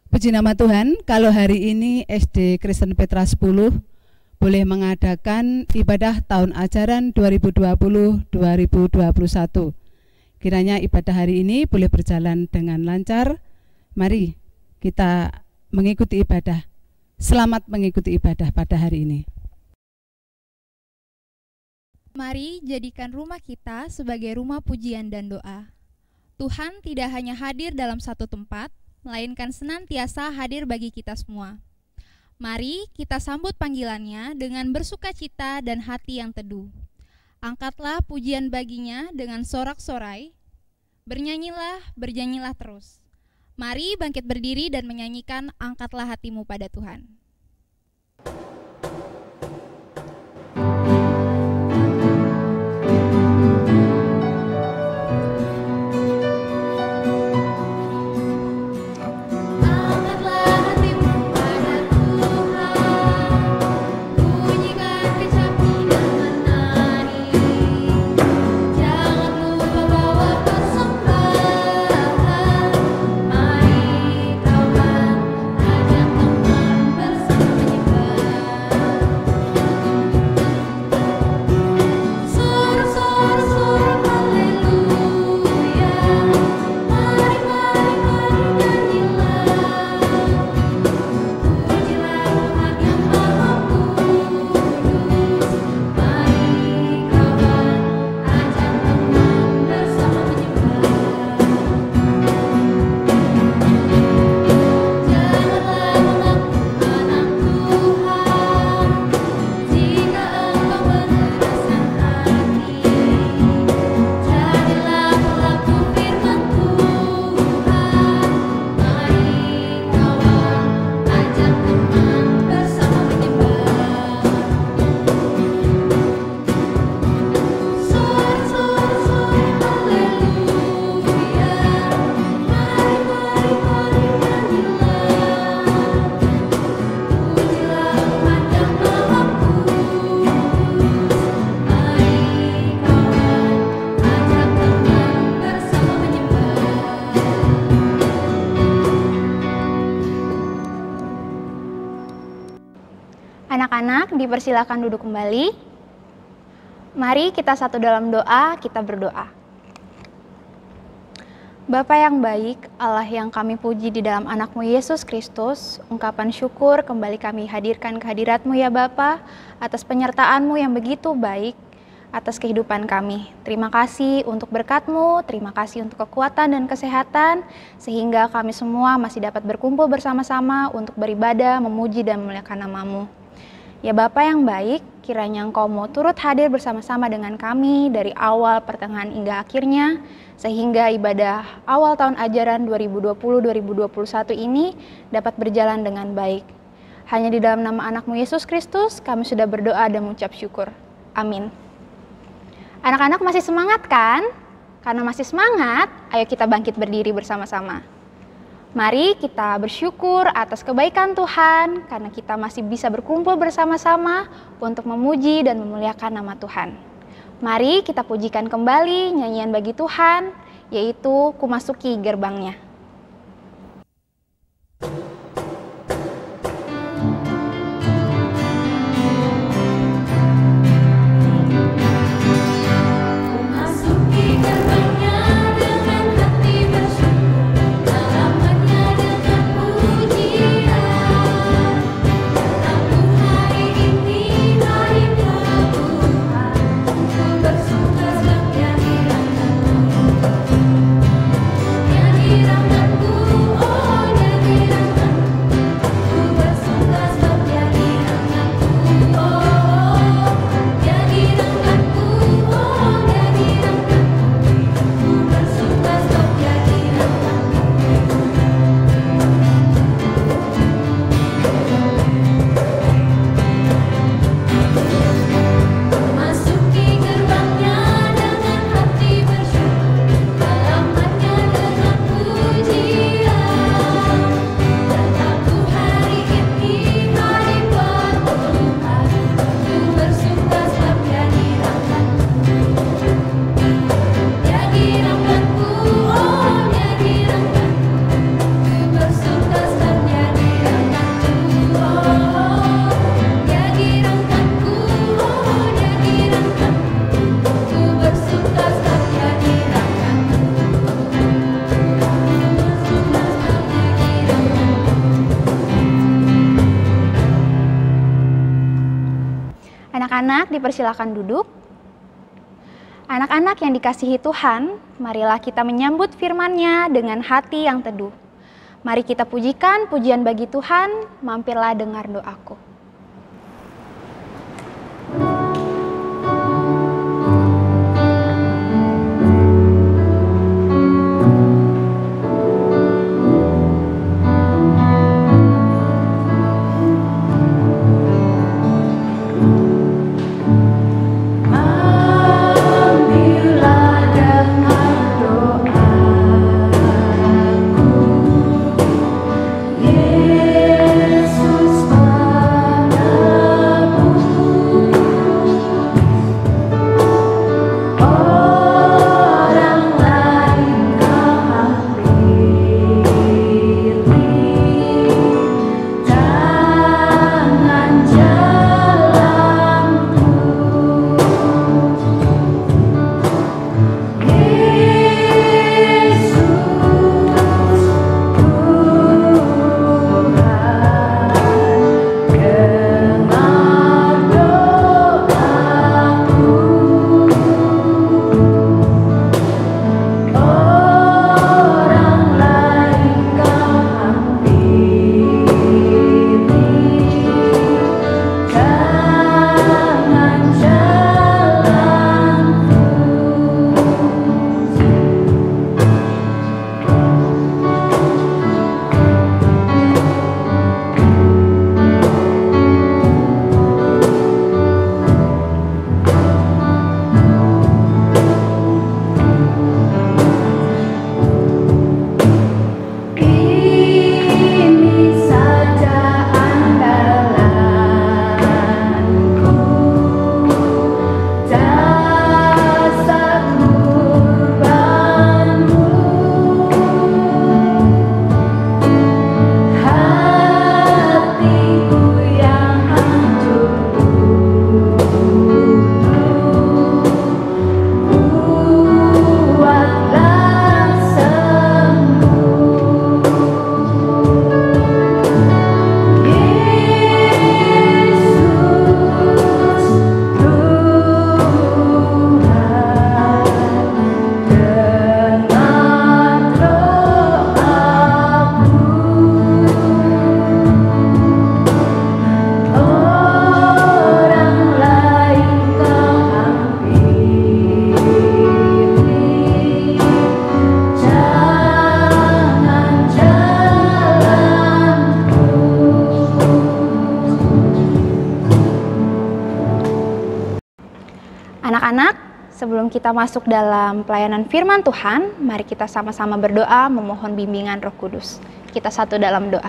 Puji nama Tuhan, kalau hari ini SD Kristen Petra 10 boleh mengadakan ibadah tahun ajaran 2020-2021. Kiranya ibadah hari ini boleh berjalan dengan lancar. Mari kita mengikuti ibadah. Selamat mengikuti ibadah pada hari ini. Mari jadikan rumah kita sebagai rumah pujian dan doa. Tuhan tidak hanya hadir dalam satu tempat, melainkan senantiasa hadir bagi kita semua. Mari kita sambut panggilannya dengan bersukacita dan hati yang teduh. Angkatlah pujian baginya dengan sorak-sorai. Bernyanyilah terus. Mari bangkit berdiri dan menyanyikan angkatlah hatimu pada Tuhan. Anak-anak dipersilakan duduk kembali. Mari kita satu dalam doa, kita berdoa. Bapa yang baik, Allah yang kami puji di dalam anak-Mu Yesus Kristus, ungkapan syukur kembali kami hadirkan kehadirat-Mu ya Bapa, atas penyertaan-Mu yang begitu baik, atas kehidupan kami. Terima kasih untuk berkat-Mu, terima kasih untuk kekuatan dan kesehatan, sehingga kami semua masih dapat berkumpul bersama-sama untuk beribadah, memuji dan memuliakan nama-Mu. Ya Bapa yang baik, kiranya Engkau mau turut hadir bersama-sama dengan kami dari awal, pertengahan hingga akhirnya, sehingga ibadah awal tahun ajaran 2020-2021 ini dapat berjalan dengan baik. Hanya di dalam nama anak-Mu Yesus Kristus, kami sudah berdoa dan mengucap syukur. Amin. Anak-anak masih semangat kan? Karena masih semangat, ayo kita bangkit berdiri bersama-sama. Mari kita bersyukur atas kebaikan Tuhan karena kita masih bisa berkumpul bersama-sama untuk memuji dan memuliakan nama Tuhan. Mari kita pujikan kembali nyanyian bagi Tuhan, yaitu Ku Masuki Gerbangnya. Mira Anak-anak dipersilakan duduk. Anak-anak yang dikasihi Tuhan, marilah kita menyambut firman-Nya dengan hati yang teduh. Mari kita pujikan pujian bagi Tuhan, mampirlah dengar doaku. Anak-anak, sebelum kita masuk dalam pelayanan firman Tuhan, mari kita sama-sama berdoa memohon bimbingan Roh Kudus. Kita satu dalam doa.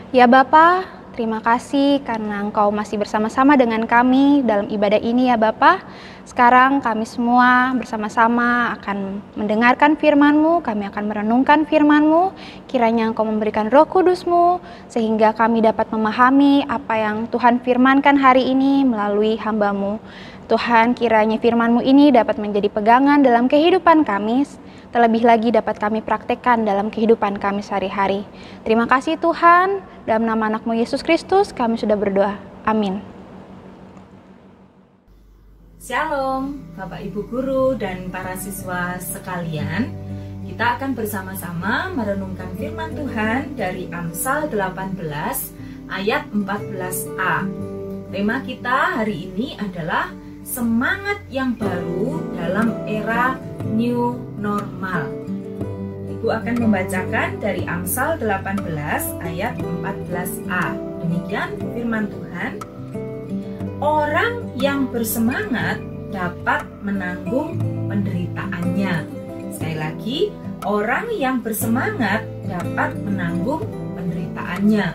Ya Bapa, terima kasih karena Engkau masih bersama-sama dengan kami dalam ibadah ini ya Bapa. Sekarang kami semua bersama-sama akan mendengarkan firman-Mu, kami akan merenungkan firman-Mu. Kiranya Engkau memberikan Roh Kudus-Mu sehingga kami dapat memahami apa yang Tuhan firmankan hari ini melalui hamba-Mu. Tuhan, kiranya firman-Mu ini dapat menjadi pegangan dalam kehidupan kami, terlebih lagi dapat kami praktekkan dalam kehidupan kami sehari-hari. Terima kasih Tuhan, dalam nama anak-Mu Yesus Kristus kami sudah berdoa. Amin. Shalom, Bapak Ibu Guru dan para siswa sekalian. Kita akan bersama-sama merenungkan firman Tuhan dari Amsal 18 ayat 14a. Tema kita hari ini adalah semangat yang baru dalam era new normal. Ibu akan membacakan dari Amsal 18 ayat 14a. Demikian firman Tuhan. Orang yang bersemangat dapat menanggung penderitaannya. Sekali lagi, orang yang bersemangat dapat menanggung penderitaannya.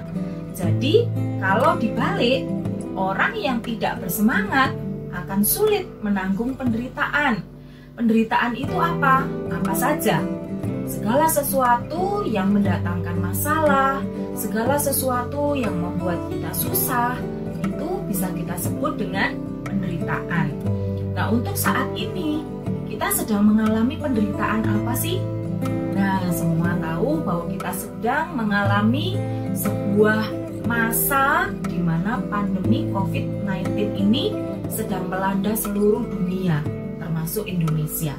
Jadi, kalau dibalik, orang yang tidak bersemangat akan sulit menanggung penderitaan. Penderitaan itu apa? Apa saja? Segala sesuatu yang mendatangkan masalah, segala sesuatu yang membuat kita susah, itu bisa kita sebut dengan penderitaan. Nah, untuk saat ini, kita sedang mengalami penderitaan apa sih? Nah, semua tahu bahwa kita sedang mengalami sebuah masa di mana pandemi COVID-19 ini sedang melanda seluruh dunia, termasuk Indonesia.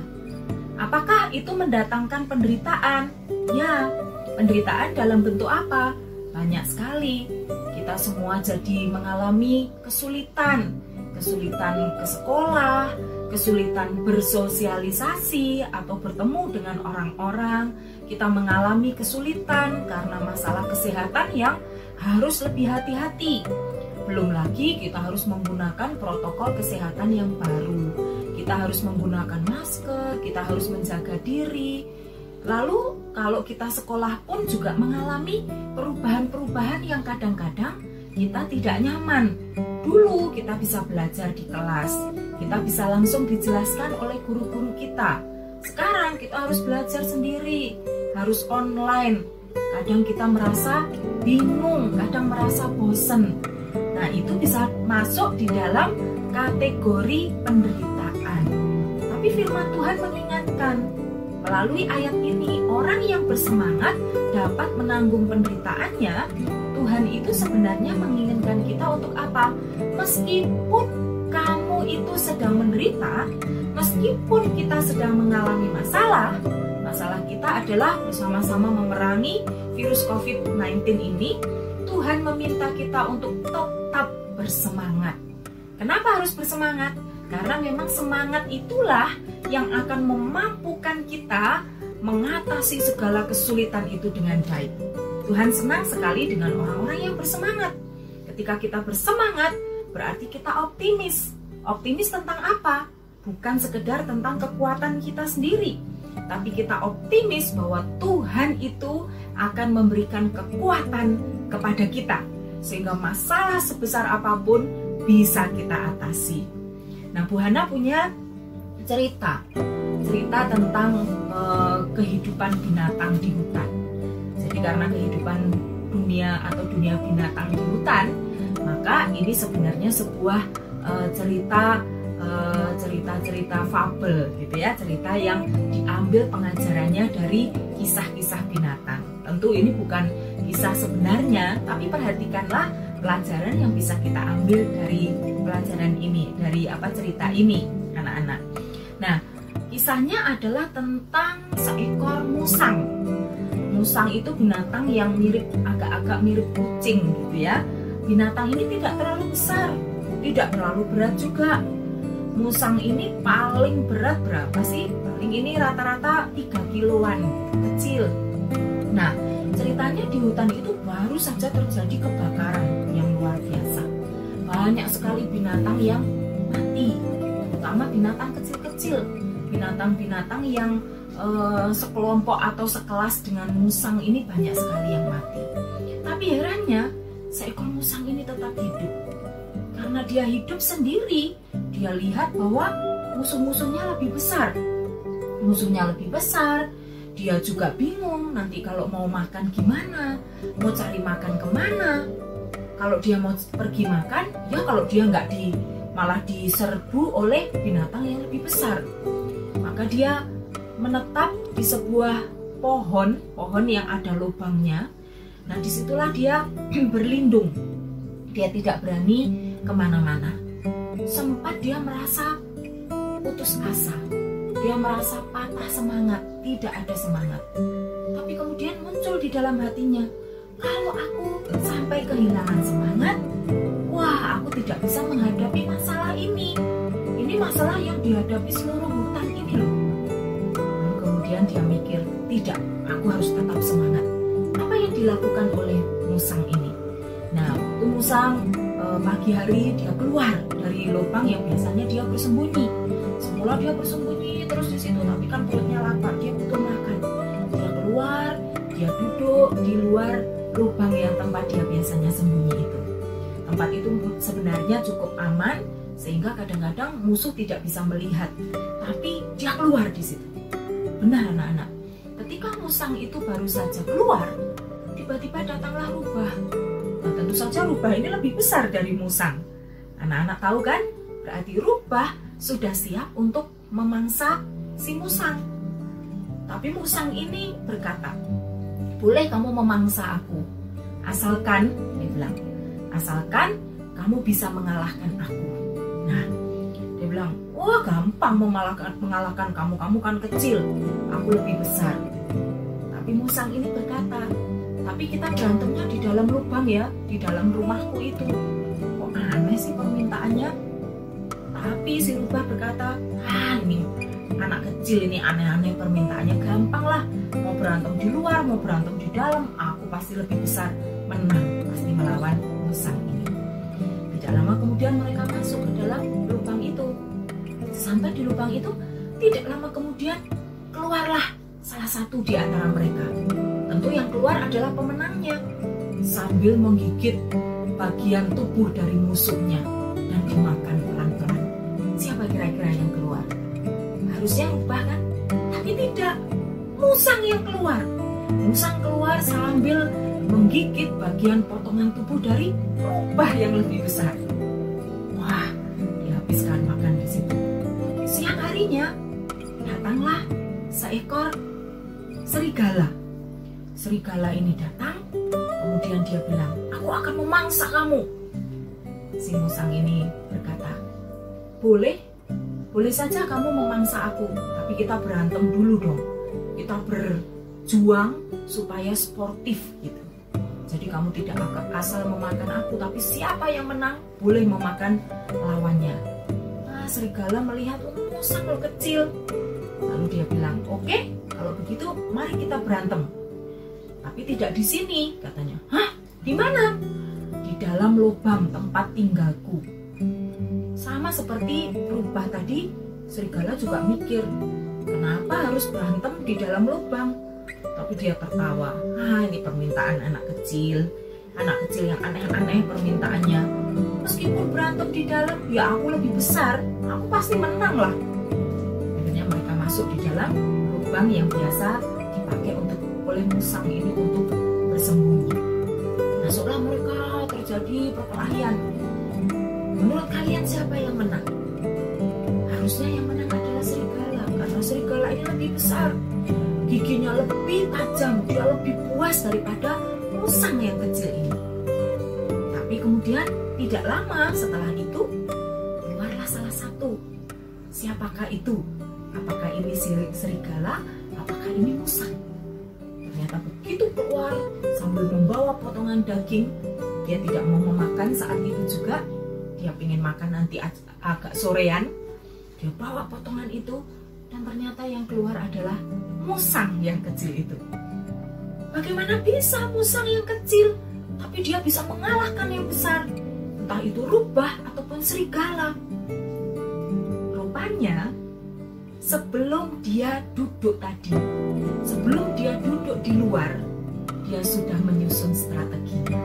Apakah itu mendatangkan penderitaan? Ya, penderitaan dalam bentuk apa? Banyak sekali. Kita semua jadi mengalami kesulitan ke sekolah, kesulitan bersosialisasi atau bertemu dengan orang-orang. Kita mengalami kesulitan karena masalah kesehatan yang harus lebih hati-hati. Belum lagi kita harus menggunakan protokol kesehatan yang baru. Kita harus menggunakan masker, kita harus menjaga diri. Lalu kalau kita sekolah pun juga mengalami perubahan-perubahan yang kadang-kadang kita tidak nyaman. Dulu kita bisa belajar di kelas, kita bisa langsung dijelaskan oleh guru-guru kita. Sekarang kita harus belajar sendiri, harus online. Kadang kita merasa bingung, kadang merasa bosen. Nah, itu bisa masuk di dalam kategori penderitaan. Tapi firman Tuhan mengingatkan, melalui ayat ini, orang yang bersemangat dapat menanggung penderitaannya. Tuhan itu sebenarnya menginginkan kita untuk apa? Meskipun kamu itu sedang menderita, meskipun kita sedang mengalami masalah kita adalah bersama-sama memerangi virus COVID-19 ini. Tuhan meminta kita untuk tetap bersemangat. Kenapa harus bersemangat? Karena memang semangat itulah yang akan memampukan kita mengatasi segala kesulitan itu dengan baik. Tuhan senang sekali dengan orang-orang yang bersemangat. Ketika kita bersemangat, berarti kita optimis. Optimis tentang apa? Bukan sekedar tentang kekuatan kita sendiri, tapi kita optimis bahwa Tuhan itu akan memberikan kekuatan kepada kita, sehingga masalah sebesar apapun bisa kita atasi. Nah, Bu Hana punya cerita tentang kehidupan binatang di hutan. Jadi karena kehidupan dunia atau dunia binatang di hutan, maka ini sebenarnya sebuah cerita fabel gitu ya, cerita yang diambil pengajarannya dari kisah-kisah binatang. Tentu ini bukan kisah sebenarnya, tapi perhatikanlah pelajaran yang bisa kita ambil dari pelajaran ini, dari cerita ini, anak-anak. Nah, kisahnya adalah tentang seekor musang. Musang itu binatang yang agak-agak mirip kucing gitu ya. Binatang ini tidak terlalu besar, tidak terlalu berat juga. Musang ini paling berat berapa sih? Paling ini rata-rata 3 kiloan, kecil. Nah, ceritanya di hutan itu baru saja terjadi kebakaran yang luar biasa. Banyak sekali binatang yang mati, terutama binatang kecil-kecil. Binatang-binatang yang sekelompok atau sekelas dengan musang ini banyak sekali yang mati. Tapi herannya, seekor musang ini tetap hidup. Karena dia hidup sendiri, dia lihat bahwa musuh-musuhnya lebih besar. Musuhnya lebih besar, dia juga bingung nanti kalau mau makan gimana, mau cari makan kemana. Kalau dia mau pergi makan, ya kalau dia nggak malah diserbu oleh binatang yang lebih besar. Maka dia menetap di sebuah pohon yang ada lubangnya. Nah, disitulah dia berlindung. Dia tidak berani kemana-mana. Sempat dia merasa putus asa, dia merasa patah semangat, tidak ada semangat. Tapi kemudian muncul di dalam hatinya, kalau aku sampai kehilangan semangat, wah, aku tidak bisa menghadapi masalah ini. Ini masalah yang dihadapi seluruh hutan ini loh. Lalu kemudian dia mikir, tidak, aku harus tetap semangat. Apa yang dilakukan oleh musang ini? Nah, waktu musang pagi hari dia keluar dari lubang yang biasanya dia bersembunyi. Semula dia bersembunyi terus di situ, tapi kan perutnya lapar, dia butuh makan. Dia keluar, dia duduk di luar lubang yang tempat dia biasanya sembunyi itu. Tempat itu sebenarnya cukup aman sehingga kadang-kadang musuh tidak bisa melihat. Tapi dia keluar di situ. Benar anak-anak, ketika musang itu baru saja keluar, tiba-tiba datanglah rubah. Nah, tentu saja rubah ini lebih besar dari musang. Anak-anak tahu kan? Berarti rubah sudah siap untuk memangsa si musang. Tapi musang ini berkata, boleh kamu memangsa aku, asalkan, dia bilang, asalkan kamu bisa mengalahkan aku. Nah, dia bilang, wah gampang mengalahkan kamu, kamu kan kecil, aku lebih besar. Tapi musang ini berkata, tapi kita berantemnya di dalam lubang ya, di dalam rumahku itu. Kok aneh sih permintaannya? Tapi si rubah berkata, ini anak kecil ini aneh-aneh permintaannya, gampang lah. Mau berantem di luar, mau berantem di dalam, aku pasti lebih besar, menang, pasti melawan musang ini. Tidak lama kemudian mereka masuk ke dalam lubang itu. Sampai di lubang itu, tidak lama kemudian keluarlah salah satu di antara mereka. Tentu yang keluar adalah pemenangnya, sambil menggigit bagian tubuh dari musuhnya dan dimakan pelan-pelan. Siapa kira-kira yang keluar? Harusnya rubah kan? Tapi tidak, musang yang keluar. Musang keluar sambil menggigit bagian potongan tubuh dari rubah yang lebih besar. Wah, dihabiskan makan di situ. Siang harinya datanglah seekor serigala. Serigala ini datang, kemudian dia bilang, aku akan memangsa kamu. Si musang ini berkata, boleh saja kamu memangsa aku, tapi kita berantem dulu dong. Kita berjuang supaya sportif gitu. Jadi kamu tidak asal memakan aku, tapi siapa yang menang boleh memakan lawannya. Nah, serigala melihat musang lo kecil. Lalu dia bilang, oke, kalau begitu mari kita berantem. Tapi tidak di sini, katanya. Hah? Di mana? Di dalam lubang tempat tinggalku. Sama seperti rubah tadi, serigala juga mikir, kenapa harus berantem di dalam lubang? Tapi dia tertawa. Ini permintaan anak kecil yang aneh-aneh permintaannya. Meskipun berantem di dalam, ya aku lebih besar, aku pasti menang lah. Akhirnya mereka masuk di dalam lubang yang biasa dipakai oleh musang ini untuk bersembunyi. Masuklah mereka, terjadi perkelahian. Menurut kalian siapa yang menang? Harusnya yang menang adalah serigala, karena serigala ini lebih besar, giginya lebih tajam, dia lebih puas daripada musang yang kecil ini. Tapi kemudian tidak lama setelah itu keluarlah salah satu. Siapakah itu? Apakah ini serigala? Apakah ini musang? Ternyata begitu keluar sambil membawa potongan daging, dia tidak mau memakan saat itu juga. Dia ingin makan nanti agak sorean. Dia bawa potongan itu, dan ternyata yang keluar adalah musang yang kecil itu. Bagaimana bisa musang yang kecil, tapi dia bisa mengalahkan yang besar? Entah itu rubah ataupun serigala. Rupanya, sebelum dia duduk tadi, sebelum dia duduk di luar, dia sudah menyusun strateginya.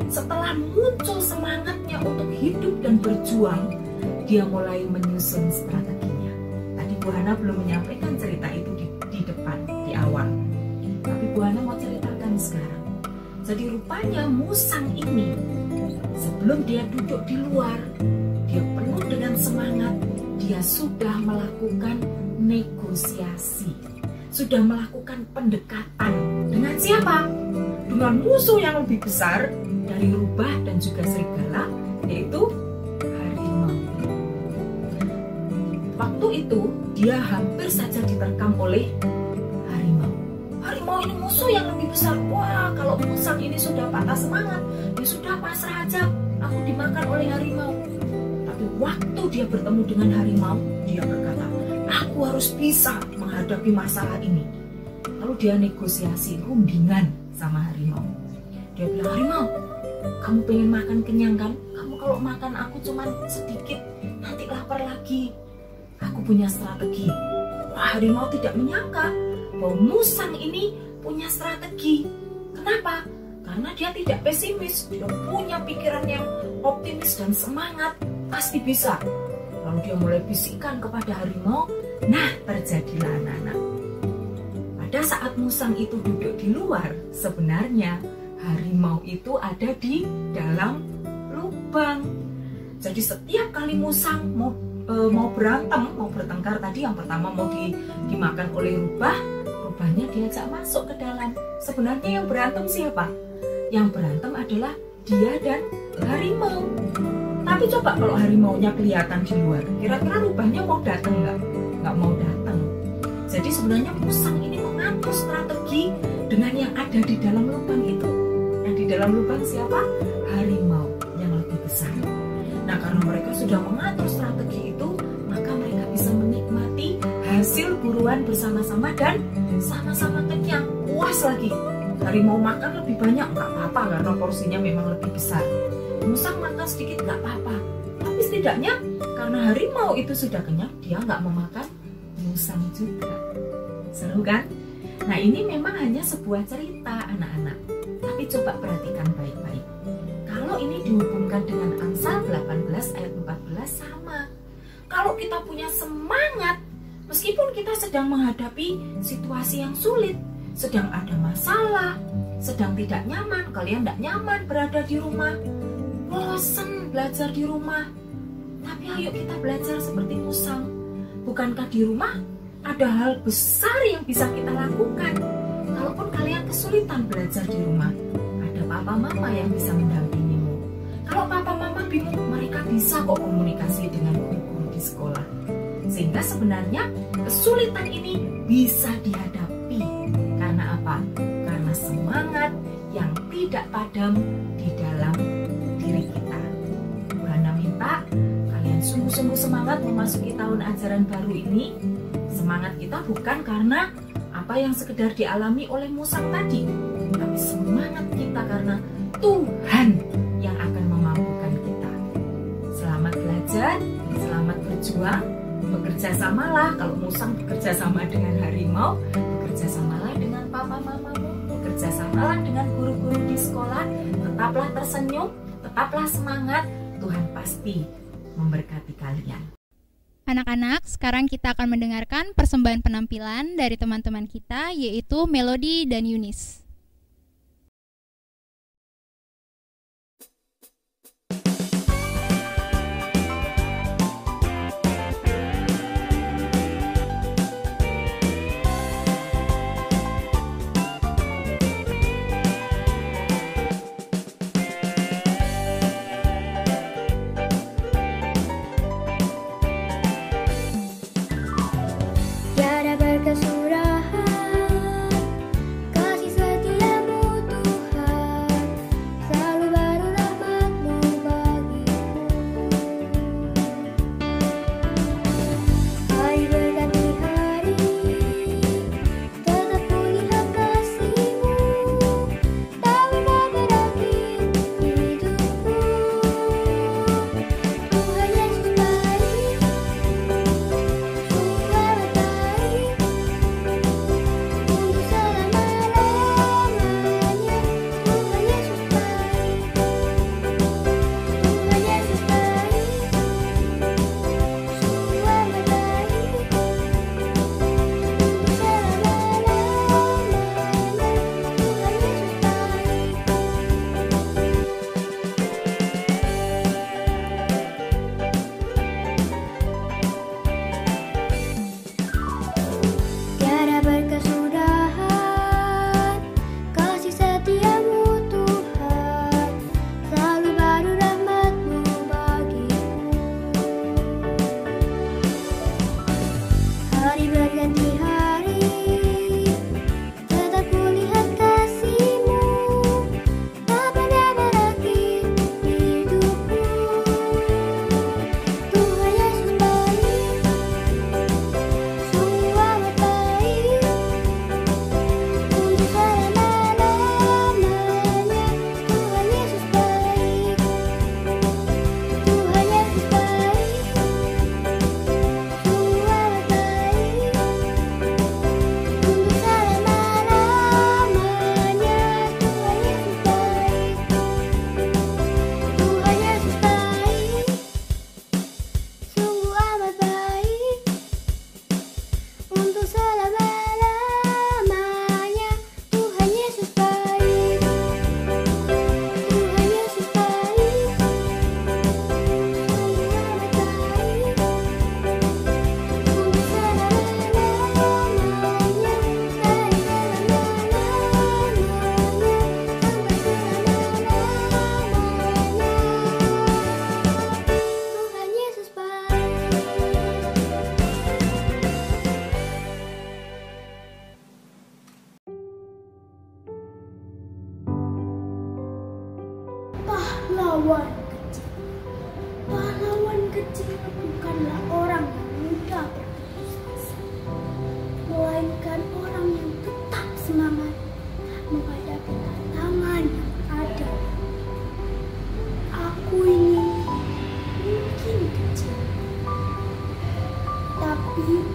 Setelah muncul semangatnya untuk hidup dan berjuang, dia mulai menyusun strateginya. Tadi Bu Hana belum menyampaikan cerita itu di depan, di awal. Tapi Bu Hana mau ceritakan sekarang. Jadi rupanya musang ini, sebelum dia duduk di luar, dia penuh dengan semangat. Dia sudah melakukan negosiasi, sudah melakukan pendekatan. Dengan siapa? Dengan musuh yang lebih besar dari rubah dan juga serigala, yaitu harimau. Waktu itu dia hampir saja diterkam oleh harimau. Harimau ini musuh yang lebih besar. Wah, kalau musang ini sudah patah semangat, ya sudah pasrah aja, aku dimakan oleh harimau. Tapi waktu dia bertemu dengan harimau, dia berkata, aku harus bisa menghadapi masalah ini. Lalu dia negosiasi, rundingan sama harimau. Dia bilang, harimau, kamu pengen makan kenyang kan? Kamu kalau makan aku cuman sedikit, nanti lapar lagi. Aku punya strategi. Wah, harimau tidak menyangka bahwa musang ini punya strategi. Kenapa? Karena dia tidak pesimis. Dia punya pikiran yang optimis dan semangat. Pasti bisa. Lalu dia mulai bisikkan kepada harimau. Nah, terjadilah anak-anak. Pada saat musang itu duduk di luar, sebenarnya harimau itu ada di dalam lubang. Jadi setiap kali musang mau berantem, mau bertengkar tadi, yang pertama mau dimakan oleh rubah, rubahnya diajak masuk ke dalam. Sebenarnya yang berantem siapa? Yang berantem adalah dia dan harimau. Tapi coba kalau harimaunya kelihatan di luar, kira-kira rubahnya mau datang nggak? Nggak mau datang. Jadi sebenarnya musang ini mengatur strategi dengan yang ada di dalam lubang itu. Yang di dalam lubang siapa? Harimau yang lebih besar. Nah, karena mereka sudah mengatur strategi itu, maka mereka bisa menikmati hasil buruan bersama-sama dan sama-sama kenyang, puas lagi. Harimau makan lebih banyak, nggak apa-apa karena porsinya memang lebih besar. Musang makan sedikit nggak apa-apa, tapi setidaknya karena harimau itu sudah kenyang, dia nggak memakan musang juga. Seru kan? Nah, ini memang hanya sebuah cerita anak-anak, tapi coba perhatikan baik-baik. Kalau ini dihubungkan dengan Amsal 18 ayat 14 sama. Kalau kita punya semangat, meskipun kita sedang menghadapi situasi yang sulit, sedang ada masalah, sedang tidak nyaman, kalian tidak nyaman berada di rumah, bosan belajar di rumah, tapi ayo kita belajar seperti musang. Bukankah di rumah ada hal besar yang bisa kita lakukan? Kalaupun kalian kesulitan belajar di rumah, ada papa mama yang bisa mendampingimu. Kalau papa mama bingung, mereka bisa kok komunikasi dengan guru-guru di sekolah. Sehingga sebenarnya kesulitan ini bisa dihadapi. Karena apa? Karena semangat yang tidak padam di dalam diri kita. Tuhan minta kalian sungguh-sungguh semangat memasuki tahun ajaran baru ini. Semangat kita bukan karena apa yang sekedar dialami oleh musang tadi, tapi semangat kita karena Tuhan yang akan memampukan kita. Selamat belajar, selamat berjuang, bekerja samalah. Kalau musang bekerja sama dengan harimau, bekerja samalah dengan papa mamamu, bekerja samalah dengan guru-guru di sekolah. Tetaplah tersenyum, tetaplah semangat. Tuhan pasti memberkati kalian. Anak-anak, sekarang kita akan mendengarkan persembahan penampilan dari teman-teman kita, yaitu Melody dan Yunis. Tiada berkesudahan kasih setia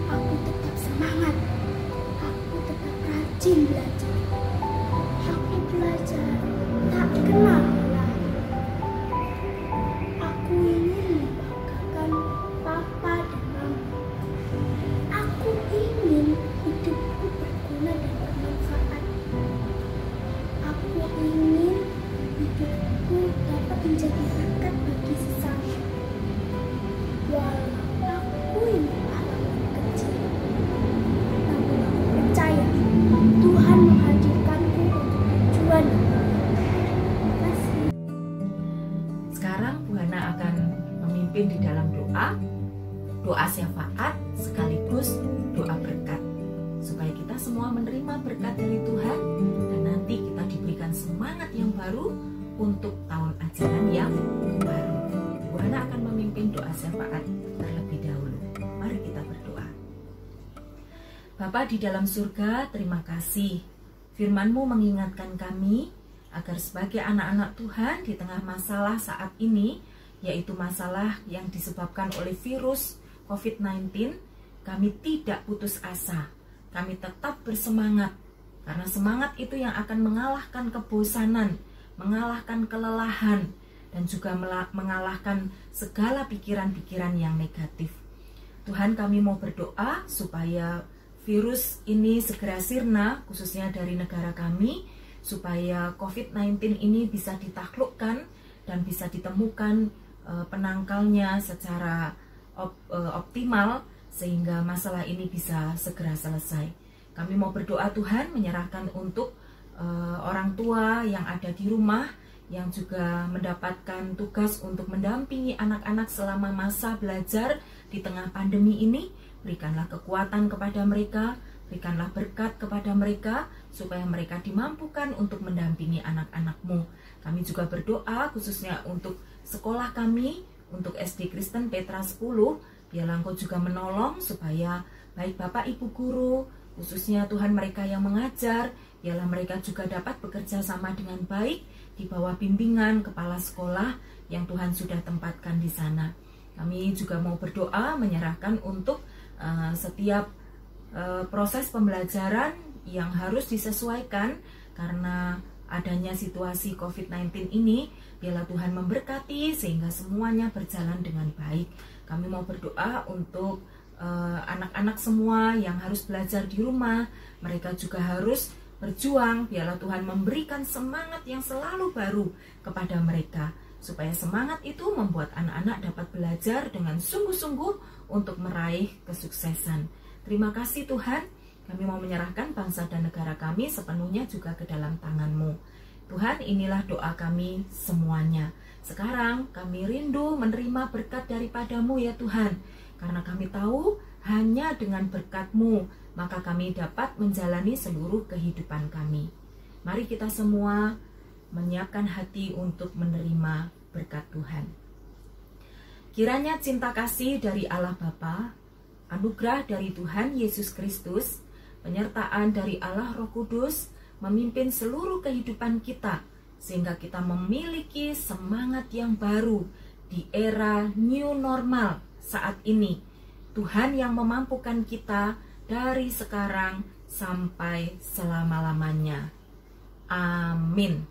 aku tetap semangat. Aku tetap rajin belajar. Aku belajar tak kenal lelah. Aku ingin membanggakan papa dan mama. Aku ingin hidupku berguna dan bermanfaat. Aku ingin hidupku dapat menjadi berkat bagi sesama. Walau aku ini anak kecil, namun aku percaya Tuhan menghadirkanku untuk tujuan. Terima kasih. Sekarang Bu Hana akan memimpin di dalam doa syafaat sekaligus doa berkat, supaya kita semua menerima berkat dari Tuhan dan nanti kita diberikan semangat yang baru untuk tahun ajaran yang baru. Bu Hana akan memimpin doa syafaat terlebih dahulu. Mari kita berdoa. Bapa di dalam surga, terima kasih. Firman-Mu mengingatkan kami agar sebagai anak-anak Tuhan di tengah masalah saat ini, yaitu masalah yang disebabkan oleh virus COVID-19, kami tidak putus asa. Kami tetap bersemangat, karena semangat itu yang akan mengalahkan kebosanan, mengalahkan kelelahan, dan juga mengalahkan segala pikiran-pikiran yang negatif. Tuhan, kami mau berdoa supaya virus ini segera sirna, khususnya dari negara kami, supaya COVID-19 ini bisa ditaklukkan dan bisa ditemukan penangkalnya secara optimal, sehingga masalah ini bisa segera selesai. Kami mau berdoa Tuhan, menyerahkan untuk orang tua yang ada di rumah, yang juga mendapatkan tugas untuk mendampingi anak-anak selama masa belajar di tengah pandemi ini. Berikanlah kekuatan kepada mereka, berikanlah berkat kepada mereka, supaya mereka dimampukan untuk mendampingi anak-anak-Mu. Kami juga berdoa khususnya untuk sekolah kami, untuk SD Kristen Petra 10, biarlah Engkau juga menolong supaya baik Bapak Ibu guru, khususnya Tuhan mereka yang mengajar, biarlah mereka juga dapat bekerja sama dengan baik di bawah bimbingan kepala sekolah yang Tuhan sudah tempatkan di sana. Kami juga mau berdoa menyerahkan untuk setiap proses pembelajaran yang harus disesuaikan karena adanya situasi COVID-19 ini. Biarlah Tuhan memberkati sehingga semuanya berjalan dengan baik. Kami mau berdoa untuk anak-anak semua yang harus belajar di rumah. Mereka juga harus berjuang. Biarlah Tuhan memberikan semangat yang selalu baru kepada mereka, supaya semangat itu membuat anak-anak dapat belajar dengan sungguh-sungguh untuk meraih kesuksesan. Terima kasih Tuhan, kami mau menyerahkan bangsa dan negara kami sepenuhnya juga ke dalam tangan-Mu. Tuhan, inilah doa kami semuanya. Sekarang kami rindu menerima berkat daripada-Mu ya Tuhan, karena kami tahu hanya dengan berkat-Mu maka kami dapat menjalani seluruh kehidupan kami. Mari kita semua menyiapkan hati untuk menerima berkat Tuhan. Kiranya cinta kasih dari Allah Bapa, anugerah dari Tuhan Yesus Kristus, penyertaan dari Allah Roh Kudus memimpin seluruh kehidupan kita, sehingga kita memiliki semangat yang baru di era new normal saat ini. Tuhan yang memampukan kita dari sekarang sampai selama-lamanya. Amin.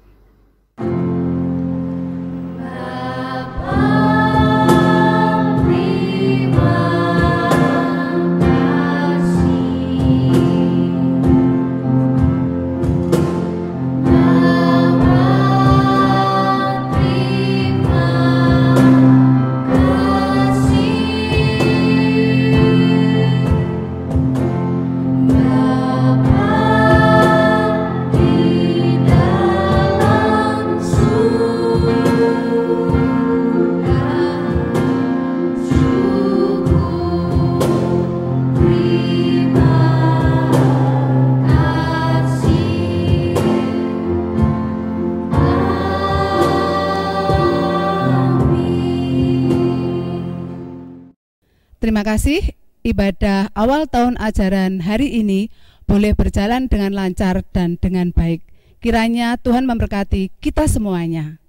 Terima kasih, ibadah awal tahun ajaran hari ini boleh berjalan dengan lancar dan dengan baik. Kiranya Tuhan memberkati kita semuanya.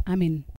Amin.